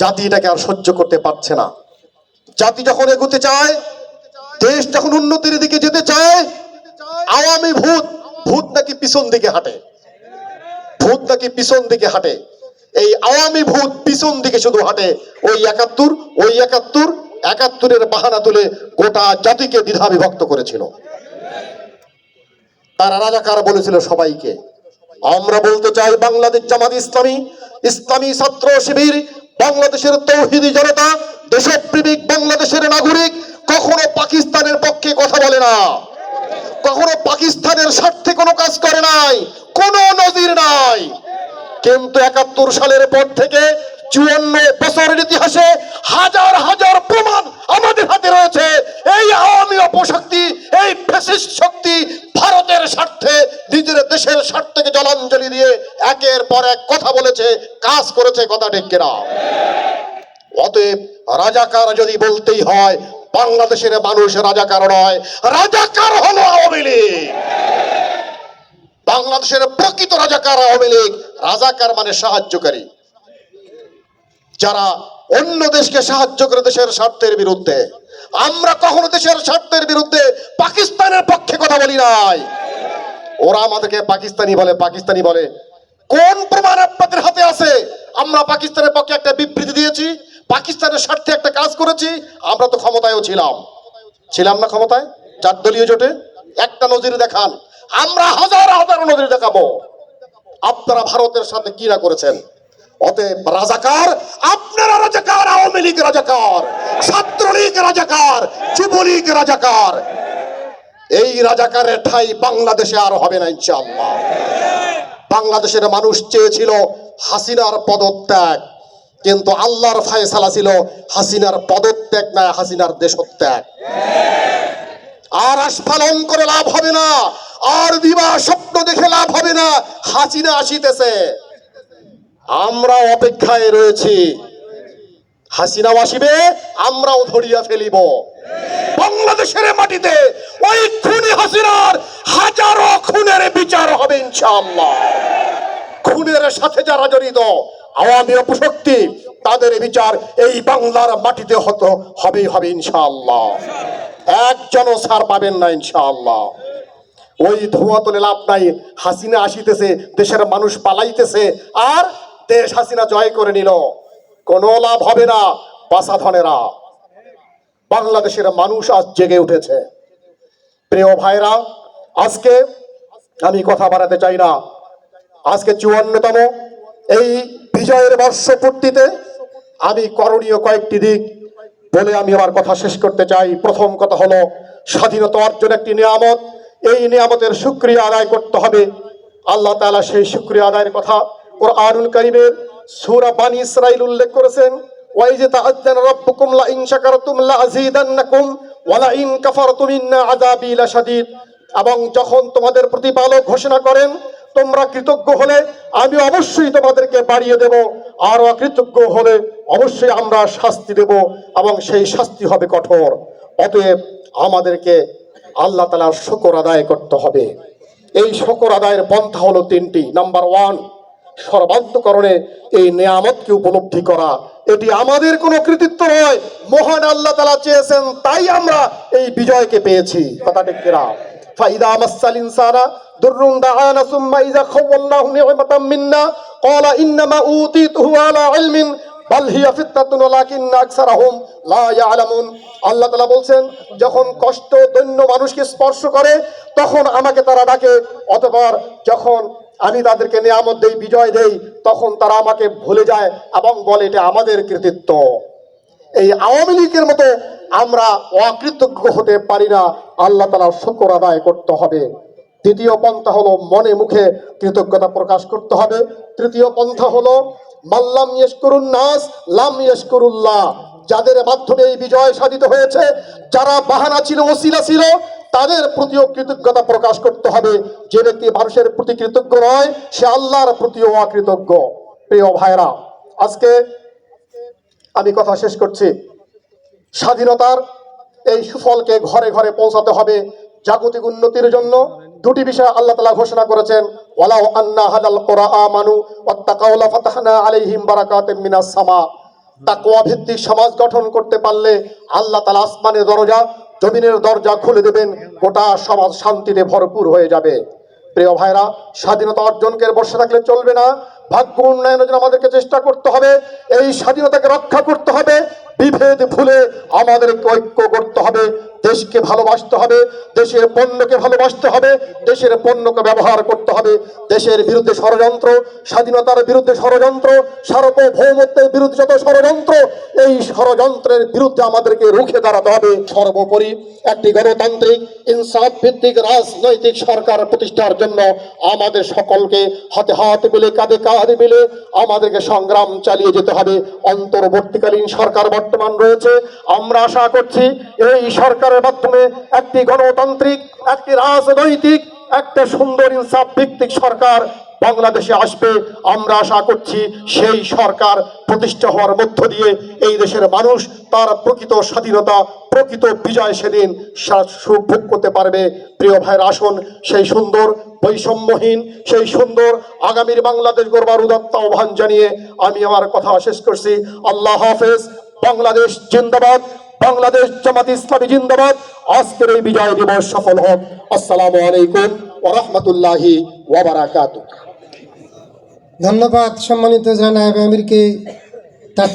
জাতি এটাকে আর সহ্য করতে পারছে না। জাতি যখন এগোতে চায়, দেশ যখন উন্নতির দিকে যেতে চায়, আওয়ামী ভূত, ভূত নাকি পিছন দিকে হাঁটে, ভূত নাকি পিছন দিকে হাঁটে। এই আওয়ামী ভূত পিছন দিকে শুধু হাঁটে। ওই ৭১, ওই ৭১, ৭১-এর বাহানা তুলে গোটা জাতিকে দ্বিধা বিভক্ত করেছিল। তারা রাজাকার বলেছিল সবাইকে। আমরা বলতে চাই, বাংলাদেশ জামাত ইসলামী, ইসলামী ছাত্র শিবির, বাংলাদেশের তৌহিদি জনতা, দেশপ্রেমিক বাংলাদেশের নাগরিক কখনো পাকিস্তানের পক্ষে কথা বলে না, কখনো পাকিস্তানের স্বার্থে কোনো কাজ করে নাই, কোনো নজির নাই। কিন্তু ৭১ সালের পর থেকে ৫৪ বছরের ইতিহাসে হাজার হাজার প্রমাণ আমাদের হাতে রয়েছে। এই আওয়ামী অপশক্তি, এই ফ্যাসিস্ট শক্তি ভারতের স্বার্থে, নিজের দেশের স্বার্থকে জলাঞ্জলি দিয়ে একের পর এক কথা বলেছে, কাজ করেছে। কথা ঠিক কিনা? অতএব রাজাকার যদি বলতেই হয়, বাংলাদেশের মানুষ রাজাকার নয়, রাজাকার হলো আওয়ামী লীগ। বাংলাদেশের প্রকৃত রাজাকার আওয়ামী লীগ। রাজাকার মানে সাহায্যকারী, যারা অন্য দেশকে সাহায্য করে দেশের স্বার্থের বিরুদ্ধে। আমরা কখনো দেশের স্বার্থের বিরুদ্ধে পাকিস্তানের পক্ষে কথা বলি নাই। ওরা আমাদেরকে পাকিস্তানি বলে, পাকিস্তানি বলে। কোন প্রমাণ আপনাদের হাতে আছে? আমরা পাকিস্তানের পক্ষে একটা বিবৃতি দিয়েছি, পাকিস্তানের স্বার্থে একটা কাজ করেছি। আমরা তো ক্ষমতায়ও ছিলাম না ক্ষমতায়? ৪ দলীয় জোটে একটা নজির দেখান। আমরা হাজার হাজার নজির দেখাবো আপনারা ভারতের সাথে কি না করেছেন। অতএব রাজাকার আপনারা রাজাকার, আওয়ামী লীগ রাজাকার, ছাত্রলীগ রাজাকার, যুবলীগ রাজাকার। এই রাজাকারের ঠাঁই বাংলাদেশে আর হবে না ইনশাআল্লাহ। বাংলাদেশের মানুষ চেয়েছিল হাসিনার পদত্যাগ, কিন্তু আল্লাহর ফয়সালা ছিল হাসিনার পদত্যাগ না, হাসিনার দেশত্যাগ। আর আস্ফালন করে লাভ হবে না, আর দিবা স্বপ্ন দেখে লাভ হবে না। হাসিনা আসিতেছে, আমরা অপেক্ষায় রয়েছি। হাসিনাও আসিবে, আমরাও ধরিয়া ফেলিব। বাংলাদেশের মাটিতে ওই খুনি হাসিনার হাজারো খুনের বিচার হবে ইনশাআল্লাহ। খুনের সাথে যারা জড়িত আওয়ামী অপশক্তি, তাদের বিচার এই বাংলার মাটিতে হবে ইনশাআল্লাহ। একজনও ছাড় পাবেন না ইনশাআল্লাহ। ওই ধোঁয়া তুলে লাভ নাই। হাসিনা আসিতেছে, দেশের মানুষ পালাইতেছে, আর দেশ হাসিনা জয় করে নিল, কোনো লাভ হবে না। বাসাধনেরা, বাংলাদেশের মানুষ আজ জেগে উঠেছে। প্রিয় ভাইরা, আজকে আমি কথা বাড়াতে চাই না। আজকে ৫৪তম এই বিজয়ের বর্ষপূর্তিতে আমি করণীয় কয়েকটি দিক বলে আমি আমার কথা শেষ করতে চাই। প্রথম কথা হলো, স্বাধীনতা অর্জন একটি নিয়ামত। এই নিয়ামতের শুকরিয়া আদায় করতে হবে। আল্লাহ তাআলা সেই শুকরিয়া আদায়ের কথা কুরআনুল কারীমের সূরা বানী ইসরাঈল উল্লেখ করেছেন। ওয়াইজ তাআজ্জানা রাব্বুকুম লা ইন শাকারতুম লা আযীদান্নাকুম ওয়া লা ইন কাফারতুম ইন্না আযাবি লাশাদীদ। এবং যখন তোমাদের প্রতিপালক ঘোষণা করেন, তোমরা কৃতজ্ঞ হলে আমি অবশ্যই তোমাদেরকে বাড়িয়ে দেব, আর অকৃতজ্ঞ হলে অবশ্যই আমরা শাস্তি দেব, এবং সেই শাস্তি হবে কঠোর। অতএব আমাদেরকে আল্লাহ তাআলার শুকর আদায় করতে হবে। এই শুকর আদায়ের পন্থা হলো ৩টি। নাম্বার 1, সর্বান্তকরণে এই নিয়ামতকে উপলব্ধি করা। এটি আমাদের কোনো কৃতিত্ব নয়, মহান আল্লাহ তাআলা চেয়েছেন, তাই আমরা এই বিজয়কে পেয়েছি। কথা ঠিক কিনা? ফাইদা মাসাল ইনসানা দুররুন দাআনা সুম্মা ইযা খাওয়াল্লাহু নি'মাতাম মিন্না ক্বালা ইন্নামা উতিতুহু আলা ইলমিন বাল হিয়া ফিতনাতুন ওয়ালাকিন্না আকসারাহুম লা ইয়ালামুন। আল্লাহ তাআলা বলছেন, যখন কষ্ট দৈন্য মানুষকে স্পর্শ করে তখন আমাকে তারা ডাকে, অতঃপর যখন আমি তাদেরকে নিয়ামত দেই, বিজয় দেই, তখন তারা আমাকে ভুলে যায় এবং বলে এটা আমাদের কৃতিত্ব। এই আওয়ামী লীগের মতো আমরা অকৃতজ্ঞ হতে পারি না। আল্লাহ তাআলার শুকর আদায় করতে হবে। দ্বিতীয় পন্থা হলো মনে মুখে কৃতজ্ঞতা প্রকাশ করতে হবে। তৃতীয় পন্থা হলো মাল্লাম ইয়াশকুরুন নাস লাম ইয়াশকুরুল্লাহ। যাদের মাধ্যমে এই বিজয় সাধিত হয়েছে, যারা বাহানা ছিল, ওসিলা ছিল, তাদের প্রতিও কৃতজ্ঞতা প্রকাশ করতে হবে। যে ব্যক্তি মানুষের প্রতি কৃতজ্ঞ নয়, সে আল্লাহর প্রতিও অকৃতজ্ঞ। প্রিয় ভাইরা, আজকে আমি কথা শেষ করছি। স্বাধীনতার এই সুফলকে ঘরে ঘরে পৌঁছাতে হবে। জাগতিক উন্নতির জন্য 2টি বিষয় আল্লাহ তাআলা ঘোষণা করেছেন। ওয়ালাউ আন্না হালাল কুরআ আমানু ওয়াত্তাকাউ লাফাতাহনা আলাইহিম বারাকাতিম মিনাস সামা। তাকওয়া ভিত্তিক সমাজ গঠন করতে পারলে আল্লাহ তাআলা আসমানের দরজা জমিনের দরজা খুলে দেবেন, গোটা সমাজ শান্তিতে ভরপুর হয়ে যাবে। প্রিয় ভাইরা, স্বাধীনতা অর্জনকে বসে থাকলে চলবে না, ভাগ্য উন্নয়নের জন্য আমাদেরকে চেষ্টা করতে হবে। এই স্বাধীনতাকে রক্ষা করতে হবে, বিভেদ ভুলে আমাদেরকে ঐক্য করতে হবে, দেশকে ভালোবাসতে হবে, দেশের পণ্যকে ভালোবাসতে হবে, দেশের পণ্যকে ব্যবহার করতে হবে। দেশের বিরুদ্ধে ষড়যন্ত্র, স্বাধীনতার বিরুদ্ধে ষড়যন্ত্র, সার্বভৌমত্বের বিরুদ্ধে যত ষড়যন্ত্র, এই ষড়যন্ত্রের বিরুদ্ধে আমাদেরকে রুখে দাঁড়াতে হবে। সর্বোপরি একটি গণতান্ত্রিক ইনসাফ ভিত্তিক রাজনৈতিক সরকার প্রতিষ্ঠার জন্য আমাদের সকলকে হাতে হাত মিলে, কাঁধে কাঁধ মিলে আমাদেরকে সংগ্রাম চালিয়ে যেতে হবে। অন্তর্বর্তীকালীন সরকার বর্তমান রয়েছে, আমরা আশা করছি এই সরকারের মাধ্যমে একটি গণতান্ত্রিক, একটি রাজনৈতিক, একটা সুন্দর ইনসাফ ভিত্তিক সরকার বাংলাদেশে আসবে। আমরা আশা করছি সেই সরকার প্রতিষ্ঠা হওয়ার মধ্য দিয়ে এই দেশের মানুষ তার প্রকৃত স্বাধীনতা, প্রকৃত বিজয় সেদিন সুভোগ করতে পারবে। প্রিয় ভাইয়ের, আসুন সেই সুন্দর বৈষম্যহীন, সেই সুন্দর আগামীর বাংলাদেশ গড়বার উদাত্ত আহ্বান জানিয়ে আমি আমার কথা শেষ করছি। আল্লাহ হাফেজ। বাংলাদেশ জিন্দাবাদ, বাংলাদেশ জামাত ইসলামী জিন্দাবাদ। আজকের এই বিজয় দিবস সফল হোক। আসসালামু আলাইকুম ওয়া রাহমাতুল্লাহি ওয়া বারাকাতুহু। ধন্যবাদ সম্মানিত জনাব আমিরকে তার